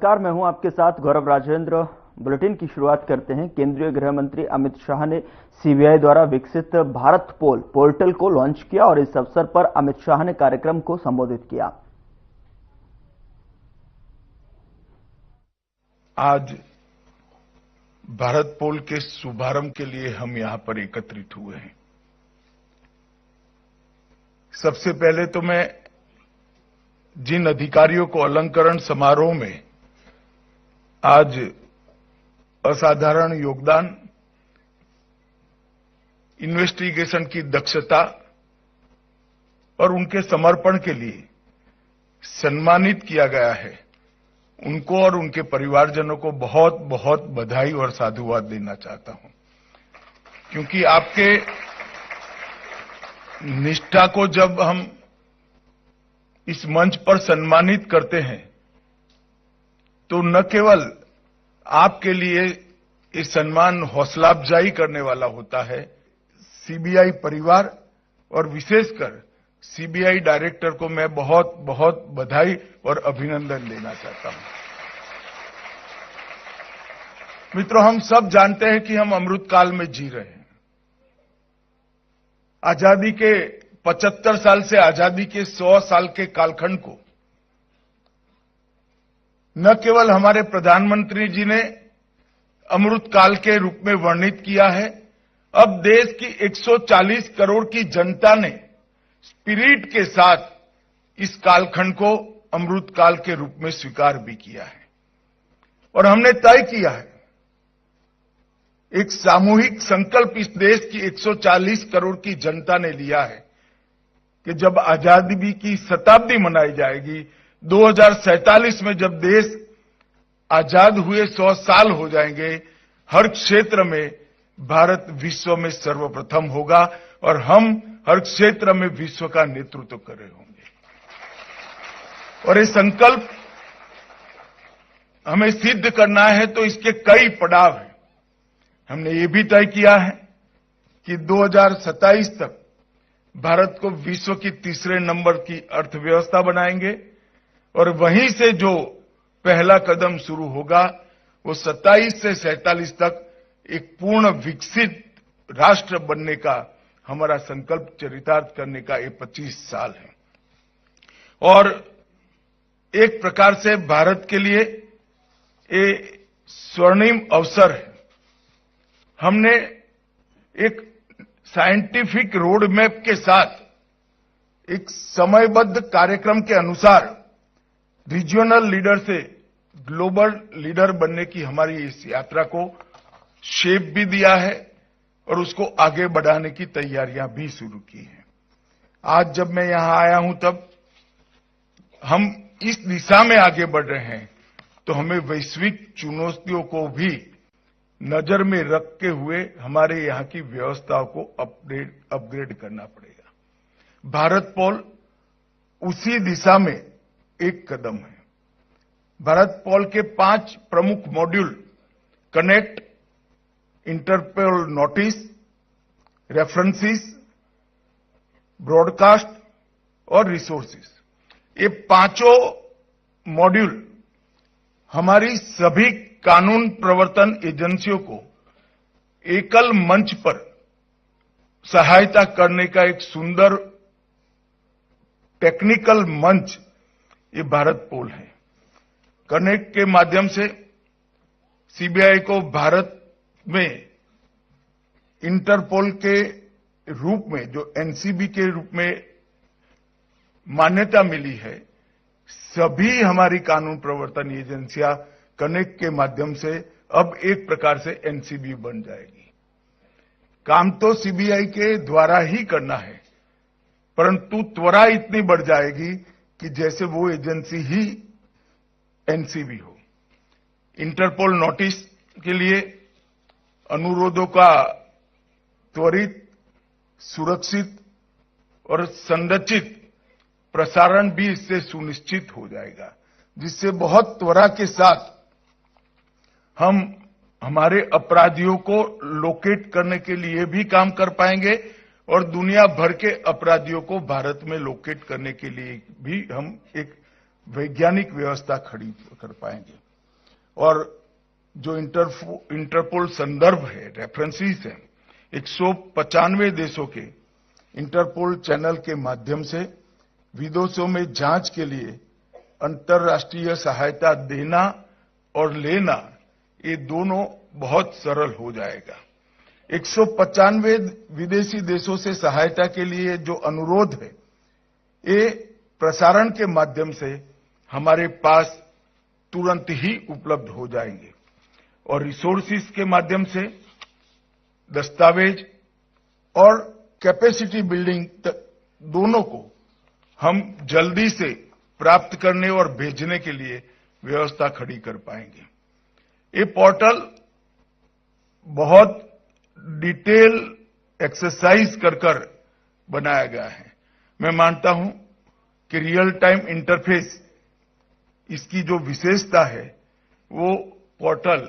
नमस्कार, मैं हूं आपके साथ गौरव राजेंद्र। बुलेटिन की शुरुआत करते हैं। केंद्रीय गृह मंत्री अमित शाह ने सीबीआई द्वारा विकसित भारत पोर्टल को लॉन्च किया और इस अवसर पर अमित शाह ने कार्यक्रम को संबोधित किया। आज भारत पोल के शुभारंभ के लिए हम यहां पर एकत्रित हुए हैं। सबसे पहले तो मैं जिन अधिकारियों को अलंकरण समारोह में आज असाधारण योगदान, इन्वेस्टिगेशन की दक्षता और उनके समर्पण के लिए सम्मानित किया गया है, उनको और उनके परिवारजनों को बहुत बहुत बधाई और साधुवाद देना चाहता हूं। क्योंकि आपके निष्ठा को जब हम इस मंच पर सम्मानित करते हैं तो न केवल आपके लिए ये सम्मान हौसला अफजाई करने वाला होता है, सीबीआई परिवार और विशेषकर सीबीआई डायरेक्टर को मैं बहुत बहुत बधाई और अभिनंदन देना चाहता हूं। मित्रों, हम सब जानते हैं कि हम अमृतकाल में जी रहे हैं। आजादी के 75 साल से आजादी के 100 साल के कालखंड को न केवल हमारे प्रधानमंत्री जी ने अमृतकाल के रूप में वर्णित किया है, अब देश की 140 करोड़ की जनता ने स्पिरिट के साथ इस कालखंड को अमृतकाल के रूप में स्वीकार भी किया है। और हमने तय किया है, एक सामूहिक संकल्प इस देश की 140 करोड़ की जनता ने लिया है कि जब आजादी की शताब्दी मनाई जाएगी, 2047 में जब देश आजाद हुए 100 साल हो जाएंगे, हर क्षेत्र में भारत विश्व में सर्वप्रथम होगा और हम हर क्षेत्र में विश्व का नेतृत्व कर रहे होंगे। और ये संकल्प हमें सिद्ध करना है तो इसके कई पड़ाव हैं। हमने ये भी तय किया है कि 2027 तक भारत को विश्व की तीसरे नंबर की अर्थव्यवस्था बनाएंगे और वहीं से जो पहला कदम शुरू होगा वो 27 से 47 तक एक पूर्ण विकसित राष्ट्र बनने का हमारा संकल्प चरितार्थ करने का ये 25 साल है। और एक प्रकार से भारत के लिए ये स्वर्णिम अवसर है। हमने एक साइंटिफिक रोड मैप के साथ एक समयबद्ध कार्यक्रम के अनुसार रीजनल लीडर से ग्लोबल लीडर बनने की हमारी इस यात्रा को शेप भी दिया है और उसको आगे बढ़ाने की तैयारियां भी शुरू की हैं। आज जब मैं यहां आया हूं तब हम इस दिशा में आगे बढ़ रहे हैं तो हमें वैश्विक चुनौतियों को भी नजर में रखते हुए हमारे यहां की व्यवस्थाओं को अपग्रेड करना पड़ेगा। भारत पोल उसी दिशा में एक कदम है। भारत पोल के 5 प्रमुख module connect, Interpol notice, references, broadcast और रिसोर्सेज, ये पांचों मॉड्यूल हमारी सभी कानून प्रवर्तन एजेंसियों को एकल मंच पर सहायता करने का एक सुंदर टेक्निकल मंच ये भारत पोल है। कनेक्ट के माध्यम से सीबीआई को भारत में इंटरपोल के रूप में, जो एनसीबी के रूप में मान्यता मिली है, सभी हमारी कानून प्रवर्तन एजेंसियां कनेक्ट के माध्यम से अब एक प्रकार से एनसीबी बन जाएगी। काम तो सीबीआई के द्वारा ही करना है, परंतु त्वरा इतनी बढ़ जाएगी कि जैसे वो एजेंसी ही एनसीबी हो। इंटरपोल नोटिस के लिए अनुरोधों का त्वरित, सुरक्षित और संरचित प्रसारण भी इससे सुनिश्चित हो जाएगा, जिससे बहुत त्वरा के साथ हम हमारे अपराधियों को लोकेट करने के लिए भी काम कर पाएंगे और दुनिया भर के अपराधियों को भारत में लोकेट करने के लिए भी हम एक वैज्ञानिक व्यवस्था खड़ी कर पाएंगे। और जो इंटरपोल संदर्भ है, रेफरेंसेस है, 195 देशों के इंटरपोल चैनल के माध्यम से विदेशों में जांच के लिए अंतर्राष्ट्रीय सहायता देना और लेना, ये दोनों बहुत सरल हो जाएगा। 195 विदेशी देशों से सहायता के लिए जो अनुरोध है, ये प्रसारण के माध्यम से हमारे पास तुरंत ही उपलब्ध हो जाएंगे और रिसोर्सेज के माध्यम से दस्तावेज और कैपेसिटी बिल्डिंग दोनों को हम जल्दी से प्राप्त करने और भेजने के लिए व्यवस्था खड़ी कर पाएंगे। ये पोर्टल बहुत डिटेल एक्सरसाइज कर बनाया गया है। मैं मानता हूं कि रियल टाइम इंटरफेस, इसकी जो विशेषता है, वो पोर्टल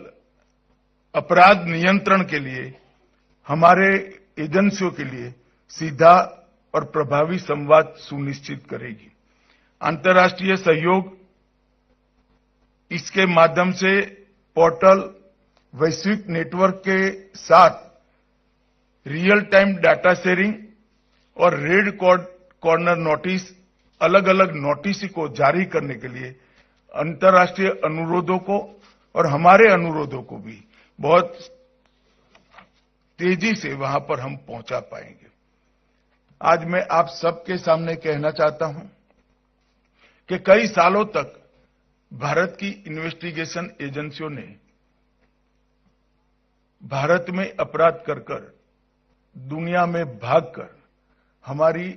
अपराध नियंत्रण के लिए, हमारे एजेंसियों के लिए सीधा और प्रभावी संवाद सुनिश्चित करेगी। अंतर्राष्ट्रीय सहयोग, इसके माध्यम से पोर्टल वैश्विक नेटवर्क के साथ रियल टाइम डाटा शेयरिंग और रेड कॉर्नर नोटिस, अलग अलग नोटिस को जारी करने के लिए अंतर्राष्ट्रीय अनुरोधों को और हमारे अनुरोधों को भी बहुत तेजी से वहां पर हम पहुंचा पाएंगे। आज मैं आप सबके सामने कहना चाहता हूं कि कई सालों तक भारत की इन्वेस्टिगेशन एजेंसियों ने भारत में अपराध कर दुनिया में भागकर हमारी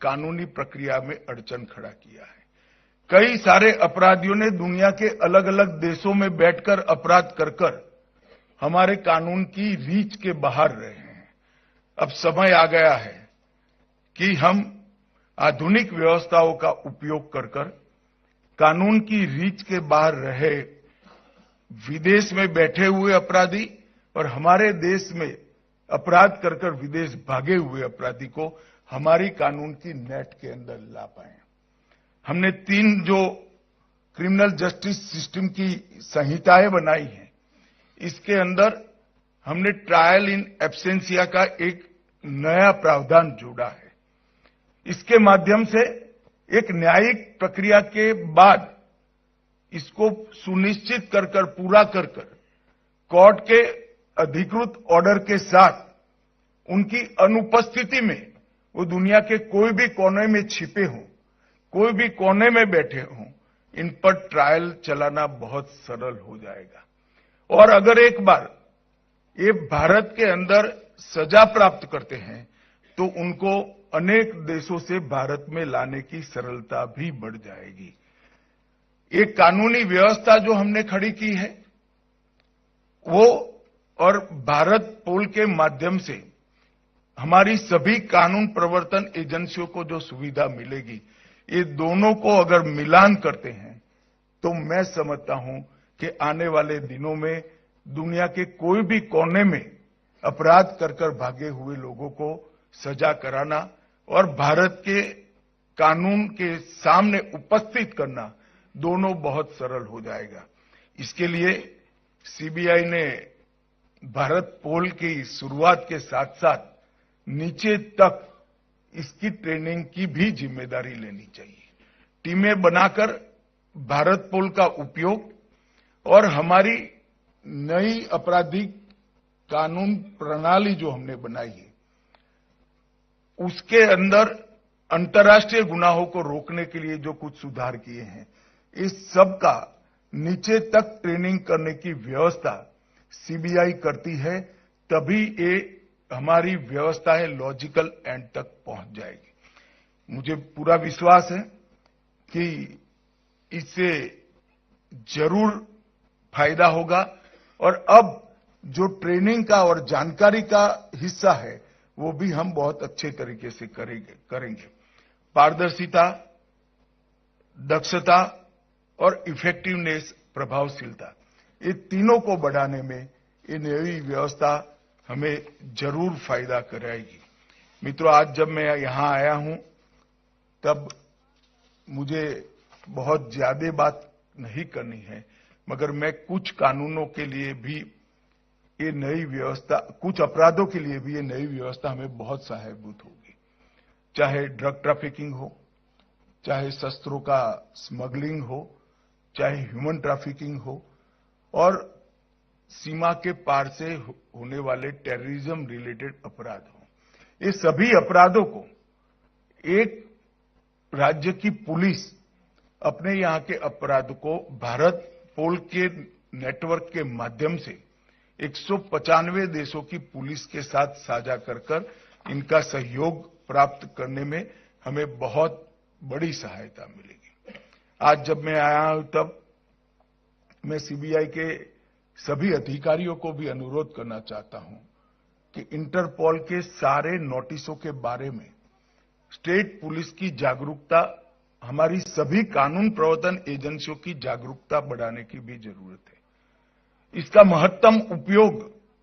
कानूनी प्रक्रिया में अड़चन खड़ा किया है। कई सारे अपराधियों ने दुनिया के अलग अलग देशों में बैठकर अपराध कर हमारे कानून की रीच के बाहर रहे हैं। अब समय आ गया है कि हम आधुनिक व्यवस्थाओं का उपयोग कर कानून की रीच के बाहर रहे विदेश में बैठे हुए अपराधी और हमारे देश में अपराध कर विदेश भागे हुए अपराधी को हमारी कानून की नेट के अंदर ला पाए। हमने 3 जो क्रिमिनल जस्टिस सिस्टम की संहिताएं बनाई हैं, इसके अंदर हमने ट्रायल इन एब्सेंसिया का एक नया प्रावधान जोड़ा है। इसके माध्यम से एक न्यायिक प्रक्रिया के बाद इसको सुनिश्चित कर पूरा कर कोर्ट के अधिकृत ऑर्डर के साथ उनकी अनुपस्थिति में वो दुनिया के कोई भी कोने में छिपे हों, कोई भी कोने में बैठे हों, इन पर ट्रायल चलाना बहुत सरल हो जाएगा। और अगर एक बार ये भारत के अंदर सजा प्राप्त करते हैं तो उनको अनेक देशों से भारत में लाने की सरलता भी बढ़ जाएगी। एक कानूनी व्यवस्था जो हमने खड़ी की है वो और भारत पोल के माध्यम से हमारी सभी कानून प्रवर्तन एजेंसियों को जो सुविधा मिलेगी, ये दोनों को अगर मिलान करते हैं तो मैं समझता हूं कि आने वाले दिनों में दुनिया के कोई भी कोने में अपराध कर भागे हुए लोगों को सजा कराना और भारत के कानून के सामने उपस्थित करना, दोनों बहुत सरल हो जाएगा। इसके लिए सीबीआई ने भारत पोल की शुरुआत के साथ साथ नीचे तक इसकी ट्रेनिंग की भी जिम्मेदारी लेनी चाहिए। टीमें बनाकर भारत पोल का उपयोग और हमारी नई आपराधिक कानून प्रणाली जो हमने बनाई है, उसके अंदर अंतर्राष्ट्रीय गुनाहों को रोकने के लिए जो कुछ सुधार किए हैं, इस सब का नीचे तक ट्रेनिंग करने की व्यवस्था सीबीआई करती है, तभी ये हमारी व्यवस्थाएं लॉजिकल एंड तक पहुंच जाएगी। मुझे पूरा विश्वास है कि इससे जरूर फायदा होगा और अब जो ट्रेनिंग का और जानकारी का हिस्सा है वो भी हम बहुत अच्छे तरीके से करेंगे। पारदर्शिता, दक्षता और इफेक्टिवनेस, प्रभावशीलता, ये तीनों को बढ़ाने में ये नई व्यवस्था हमें जरूर फायदा कराएगी। मित्रों, आज जब मैं यहां आया हूं तब मुझे बहुत ज्यादा बात नहीं करनी है, मगर मैं कुछ कानूनों के लिए भी ये नई व्यवस्था, कुछ अपराधों के लिए भी ये नई व्यवस्था हमें बहुत सहायभूत होगी। चाहे ड्रग ट्रैफिकिंग हो, चाहे शस्त्रों का स्मगलिंग हो, चाहे ह्यूमन ट्रैफिकिंग हो, और सीमा के पार से होने वाले टेररिज्म रिलेटेड अपराध हो। ये सभी अपराधों को एक राज्य की पुलिस अपने यहां के अपराध को भारत पोल के नेटवर्क के माध्यम से 195 देशों की पुलिस के साथ साझा कर इनका सहयोग प्राप्त करने में हमें बहुत बड़ी सहायता मिलेगी। आज जब मैं आया हूं तब मैं सीबीआई के सभी अधिकारियों को भी अनुरोध करना चाहता हूं कि इंटरपोल के सारे नोटिसों के बारे में स्टेट पुलिस की जागरूकता, हमारी सभी कानून प्रवर्तन एजेंसियों की जागरूकता बढ़ाने की भी जरूरत है। इसका महत्तम उपयोग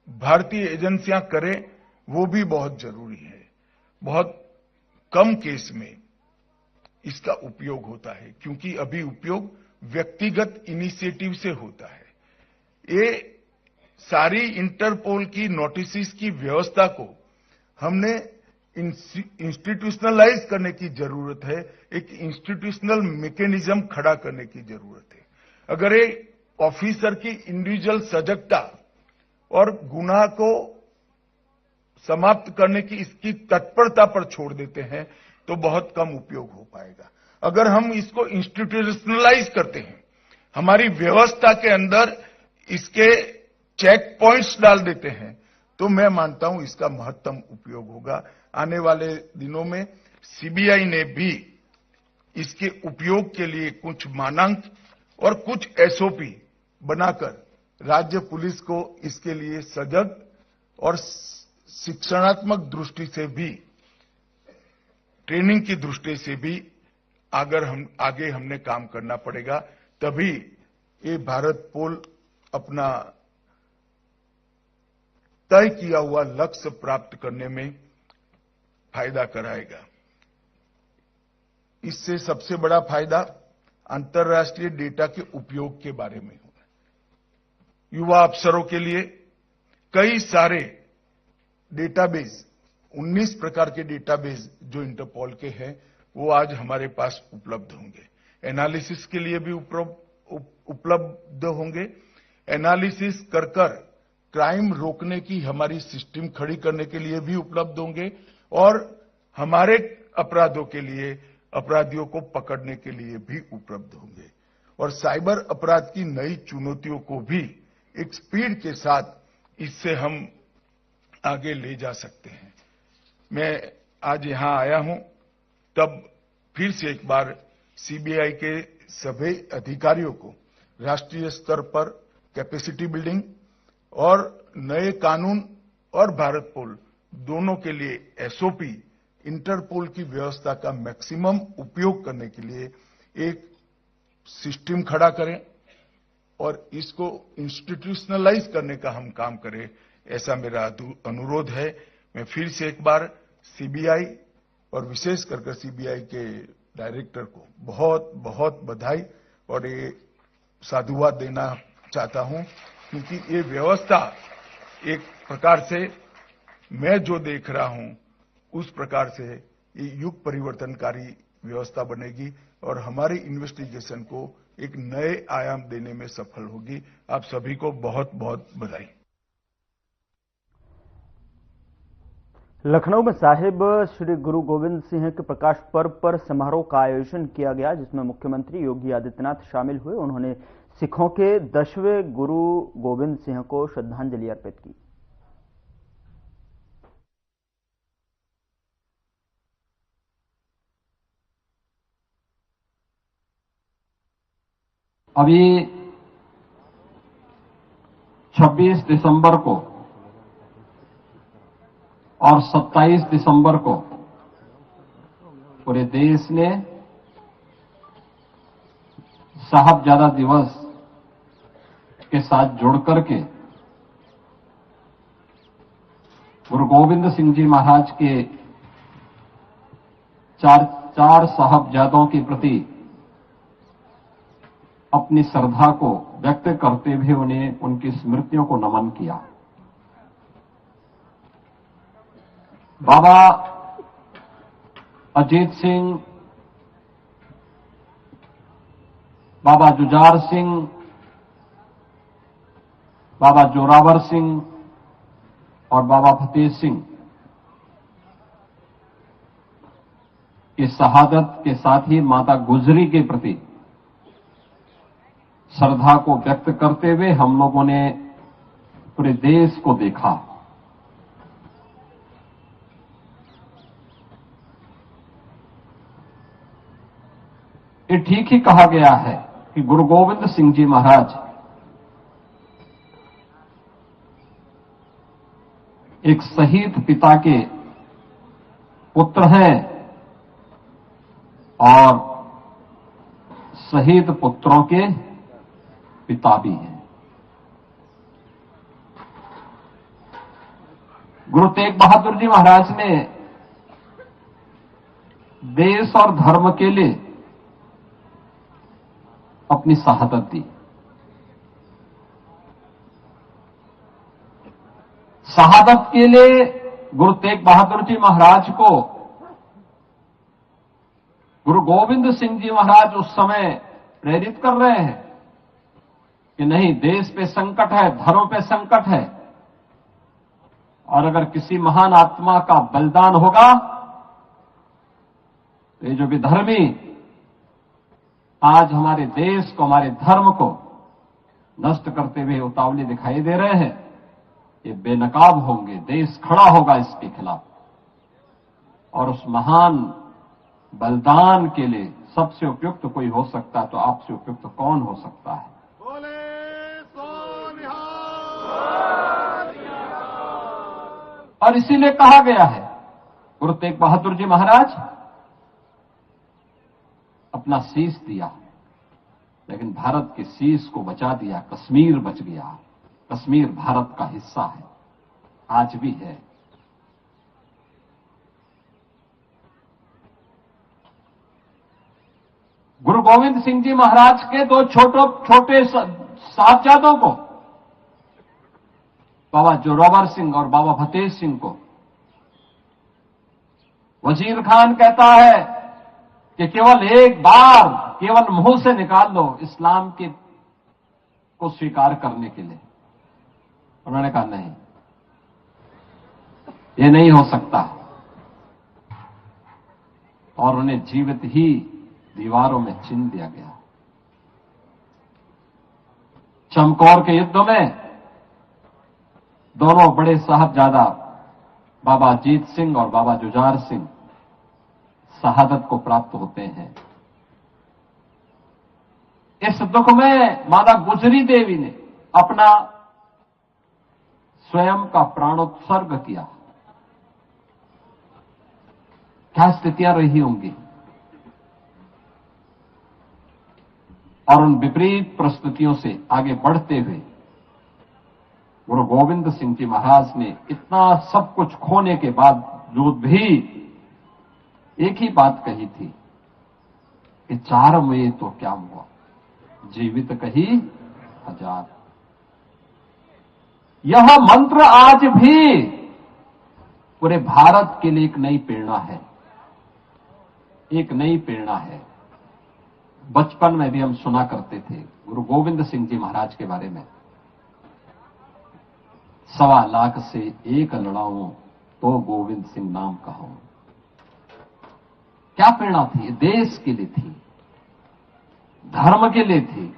भारतीय एजेंसियां करें, वो भी बहुत जरूरी है। बहुत कम केस में इसका उपयोग होता है, क्योंकि अभी उपयोग व्यक्तिगत इनिशिएटिव से होता है। ये सारी इंटरपोल की नोटिस की व्यवस्था को हमने इंस्टीट्यूशनलाइज करने की जरूरत है, एक इंस्टीट्यूशनल मैकेनिज्म खड़ा करने की जरूरत है। अगर ये ऑफिसर की इंडिविजुअल सजगता और गुनाह को समाप्त करने की इसकी तत्परता पर छोड़ देते हैं तो बहुत कम उपयोग हो पाएगा। अगर हम इसको इंस्टीट्यूशनलाइज करते हैं, हमारी व्यवस्था के अंदर इसके चेक पॉइंट्स डाल देते हैं, तो मैं मानता हूं इसका महत्तम उपयोग होगा। आने वाले दिनों में सीबीआई ने भी इसके उपयोग के लिए कुछ मानक और कुछ एसओपी बनाकर राज्य पुलिस को इसके लिए सजग और शिक्षणात्मक दृष्टि से भी, ट्रेनिंग की दृष्टि से भी आगे हमने काम करना पड़ेगा, तभी ये भारत पोल अपना तय किया हुआ लक्ष्य प्राप्त करने में फायदा कराएगा। इससे सबसे बड़ा फायदा अंतर्राष्ट्रीय डेटा के उपयोग के बारे में होगा। युवा अफसरों के लिए कई सारे डेटाबेस, 19 प्रकार के डेटाबेस जो इंटरपोल के हैं, वो आज हमारे पास उपलब्ध होंगे। एनालिसिस के लिए भी उपलब्ध होंगे। एनालिसिस कर क्राइम रोकने की हमारी सिस्टम खड़ी करने के लिए भी उपलब्ध होंगे, और हमारे अपराधों के लिए, अपराधियों को पकड़ने के लिए भी उपलब्ध होंगे। और साइबर अपराध की नई चुनौतियों को भी एक स्पीड के साथ इससे हम आगे ले जा सकते हैं। मैं आज यहां आया हूं तब फिर से एक बार सीबीआई के सभी अधिकारियों को राष्ट्रीय स्तर पर कैपेसिटी बिल्डिंग और नए कानून और भारत पोल दोनों के लिए एसओपी, इंटरपोल की व्यवस्था का मैक्सिमम उपयोग करने के लिए एक सिस्टम खड़ा करें और इसको इंस्टीट्यूशनलाइज करने का हम काम करें, ऐसा मेरा अनुरोध है। मैं फिर से एक बार सीबीआई और विशेष कर सीबीआई के डायरेक्टर को बहुत बहुत बधाई और ये साधुवाद देना चाहता हूं, क्योंकि ये व्यवस्था एक प्रकार से मैं जो देख रहा हूं उस प्रकार से ये युग परिवर्तनकारी व्यवस्था बनेगी और हमारी इन्वेस्टिगेशन को एक नए आयाम देने में सफल होगी। आप सभी को बहुत बहुत बधाई। लखनऊ में साहिब श्री गुरु गोविंद सिंह के प्रकाश पर्व पर समारोह का आयोजन किया गया, जिसमें मुख्यमंत्री योगी आदित्यनाथ शामिल हुए। उन्होंने सिखों के 10वें गुरु गोविंद सिंह को श्रद्धांजलि अर्पित की। अभी 26 दिसंबर को और 27 दिसंबर को पूरे देश ने साहबजादा दिवस के साथ जुड़कर के गुरु गोविंद सिंह जी महाराज के चार साहबजादों के प्रति अपनी श्रद्धा को व्यक्त करते हुए उन्हें उनकी स्मृतियों को नमन किया। बाबा अजीत सिंह, बाबा जुझार सिंह, बाबा जोरावर सिंह और बाबा फतेह सिंह की शहादत के साथ ही माता गुजरी के प्रति श्रद्धा को व्यक्त करते हुए हम लोगों ने पूरे देश को देखा। ये ठीक ही कहा गया है कि गुरु गोविंद सिंह जी महाराज एक शहीद पिता के पुत्र हैं और शहीद पुत्रों के पिता भी हैं। गुरु तेग बहादुर जी महाराज ने देश और धर्म के लिए अपनी शहादत दी। शहादत के लिए गुरु तेग बहादुर जी महाराज को गुरु गोविंद सिंह जी महाराज उस समय प्रेरित कर रहे हैं कि नहीं, देश पे संकट है, धर्म पे संकट है, और अगर किसी महान आत्मा का बलिदान होगा तो ये जो विधर्मी आज हमारे देश को, हमारे धर्म को नष्ट करते हुए उतावले दिखाई दे रहे हैं, ये बेनकाब होंगे, देश खड़ा होगा इसके खिलाफ। और उस महान बलिदान के लिए सबसे उपयुक्त कोई हो सकता तो आपसे उपयुक्त कौन हो सकता है? और इसीलिए कहा गया है गुरु तेग बहादुर जी महाराज अपना शीश दिया, लेकिन भारत के शीश को बचा दिया। कश्मीर बच गया। कश्मीर भारत का हिस्सा है, आज भी है। गुरु गोविंद सिंह जी महाराज के दो छोटे साहबजादों को, बाबा जोरावर सिंह और बाबा फतेह सिंह को, वजीर खान कहता है कि केवल एक बार, केवल मुंह से निकाल लो इस्लाम के को स्वीकार करने के लिए। उन्होंने कहा नहीं, ये नहीं हो सकता, और उन्हें जीवित ही दीवारों में चिन दिया गया। चमकौर के युद्ध में दोनों बड़े साहबजादा बाबा अजीत सिंह और बाबा जुझार सिंह शहादत को प्राप्त होते हैं। इस दुख में माता गुजरी देवी ने अपना स्वयं का प्राणोत्सर्ग किया। क्या स्थितियां रही होंगी, और उन विपरीत परिस्थितियों से आगे बढ़ते हुए गुरु गोविंद सिंह जी महाराज ने इतना सब कुछ खोने के बावजूद भी एक ही बात कही थी कि 4 में तो क्या हुआ, जीवित कही 1000। यह मंत्र आज भी पूरे भारत के लिए एक नई प्रेरणा है, एक नई प्रेरणा है। बचपन में भी हम सुना करते थे गुरु गोविंद सिंह जी महाराज के बारे में, 1.25 लाख से एक लड़ाऊं तो गोविंद सिंह नाम कहूं। क्या प्रेरणा थी? देश के लिए थी, धर्म के लिए थी,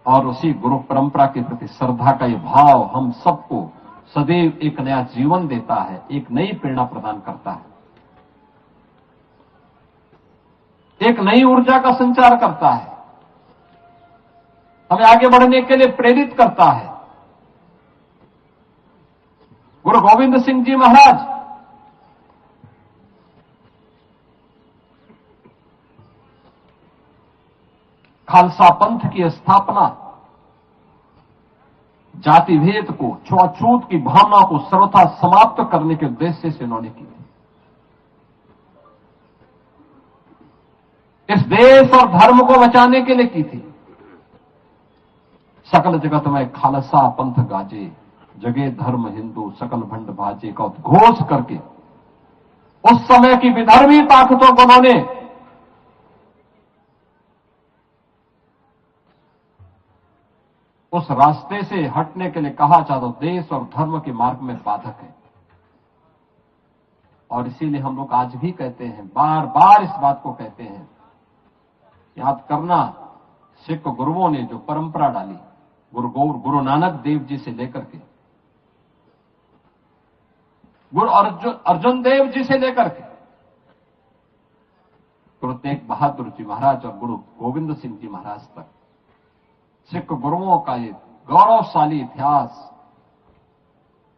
और उसी गुरु परंपरा के प्रति श्रद्धा का ये भाव हम सबको सदैव एक नया जीवन देता है, एक नई प्रेरणा प्रदान करता है, एक नई ऊर्जा का संचार करता है, हमें आगे बढ़ने के लिए प्रेरित करता है। गुरु गोविंद सिंह जी महाराज खालसा पंथ की स्थापना जाति भेद को, छुआछूत की भावना को सर्वथा समाप्त करने के उद्देश्य से उन्होंने की थी। इस देश और धर्म को बचाने के लिए की थी। सकल जगत में खालसा पंथ गाजे, जगे धर्म हिंदू सकल भंड भाजे का उद्घोष करके उस समय की विधर्मी ताकतों को उन्होंने उस रास्ते से हटने के लिए कहा, चाहे तो देश और धर्म के मार्ग में बाधक है। और इसीलिए हम लोग आज भी कहते हैं, बार बार इस बात को कहते हैं, याद करना सिख गुरुओं ने जो परंपरा डाली, गुरु नानक देव जी से लेकर के गुरु अर्जुन देव जी से लेकर के गुरु तेग बहादुर जी महाराज और गुरु गोविंद सिंह जी महाराज तक सिख गुरुओं का ये गौरवशाली इतिहास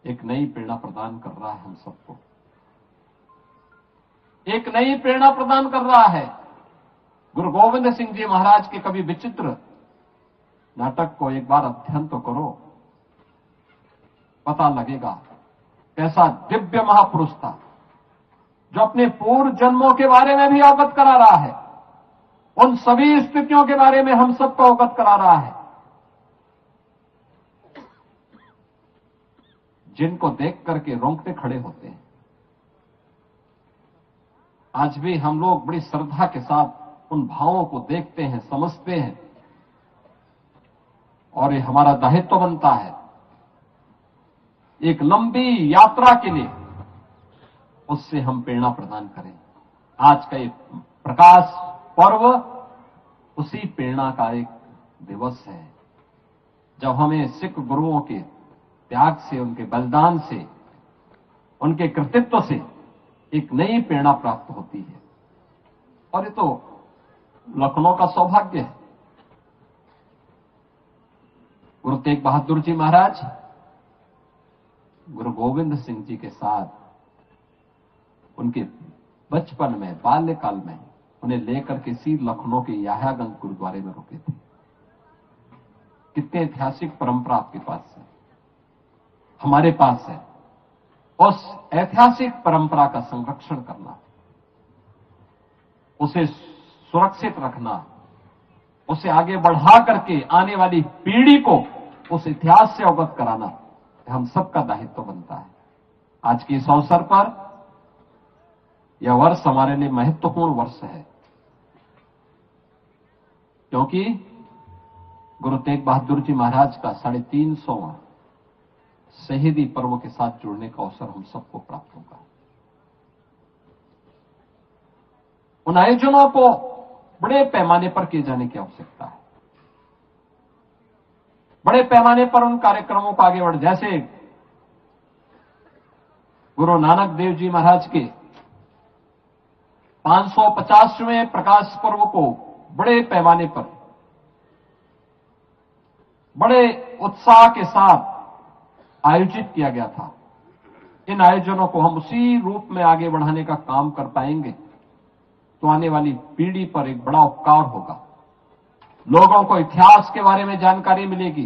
एक नई प्रेरणा प्रदान कर रहा है। हम सबको एक नई प्रेरणा प्रदान कर रहा है। गुरु गोविंद सिंह जी महाराज के कभी विचित्र नाटक को एक बार अध्ययन तो करो, पता लगेगा कैसा दिव्य महापुरुष था, जो अपने पूर्व जन्मों के बारे में भी अवगत करा रहा है, उन सभी स्थितियों के बारे में हम सबको अवगत करा रहा है, जिनको देख करके रोंगटे खड़े होते हैं। आज भी हम लोग बड़ी श्रद्धा के साथ उन भावों को देखते हैं, समझते हैं, और ये हमारा दायित्व बनता है एक लंबी यात्रा के लिए उससे हम प्रेरणा प्रदान करें। आज का ये प्रकाश पर्व उसी प्रेरणा का एक दिवस है, जब हमें सिख गुरुओं के त्याग से, उनके बलिदान से, उनके कृतित्व से एक नई प्रेरणा प्राप्त होती है। और ये तो लखनऊ का सौभाग्य है। गुरु तेग बहादुर जी महाराज गुरु गोविंद सिंह जी के साथ उनके बचपन में, बाल्यकाल में उन्हें लेकर के सी लखनऊ के याह्यागंज गुरुद्वारे में रुके थे। कितने ऐतिहासिक परंपरा आपके पास है, हमारे पास है। उस ऐतिहासिक परंपरा का संरक्षण करना, उसे सुरक्षित रखना, उसे आगे बढ़ा करके आने वाली पीढ़ी को उस इतिहास से अवगत कराना हम सबका दायित्व बनता है। आज के इस अवसर पर यह वर्ष हमारे लिए महत्वपूर्ण वर्ष है, क्योंकि गुरु तेग बहादुर जी महाराज का 350वां शहीदी पर्व के साथ जुड़ने का अवसर हम सबको प्राप्त होगा। उन आयोजनों को बड़े पैमाने पर किए जाने की आवश्यकता है। बड़े पैमाने पर उन कार्यक्रमों को आगे बढ़, जैसे गुरु नानक देव जी महाराज के 550वें प्रकाश पर्व को बड़े पैमाने पर, बड़े उत्साह के साथ आयोजित किया गया था। इन आयोजनों को हम उसी रूप में आगे बढ़ाने का काम कर पाएंगे तो आने वाली पीढ़ी पर एक बड़ा उपकार होगा। लोगों को इतिहास के बारे में जानकारी मिलेगी,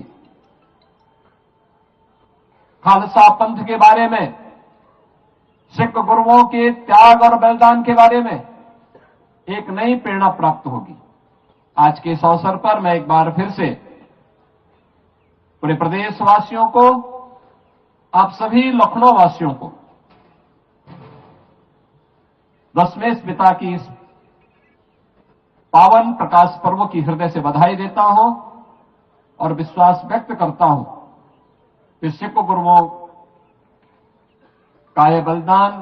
खालसा पंथ के बारे में, सिख गुरुओं के त्याग और बलिदान के बारे में एक नई प्रेरणा प्राप्त होगी। आज के इस अवसर पर मैं एक बार फिर से पूरे प्रदेशवासियों को, आप सभी लखनऊ वासियों को 10वें पिता की इस पावन प्रकाश पर्व की हृदय से बधाई देता हूं और विश्वास व्यक्त करता हूं कि सिख गुरुओं का ये बलिदान,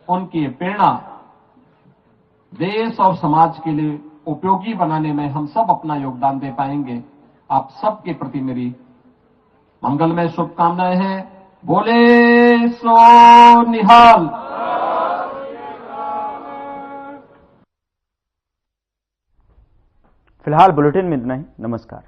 उनकी प्रेरणा देश और समाज के लिए उपयोगी बनाने में हम सब अपना योगदान दे पाएंगे। आप सबके प्रति मेरी मंगलमय शुभकामनाएं हैं। बोले सो निहाल। फिलहाल बुलेटिन में इतना ही। नमस्कार।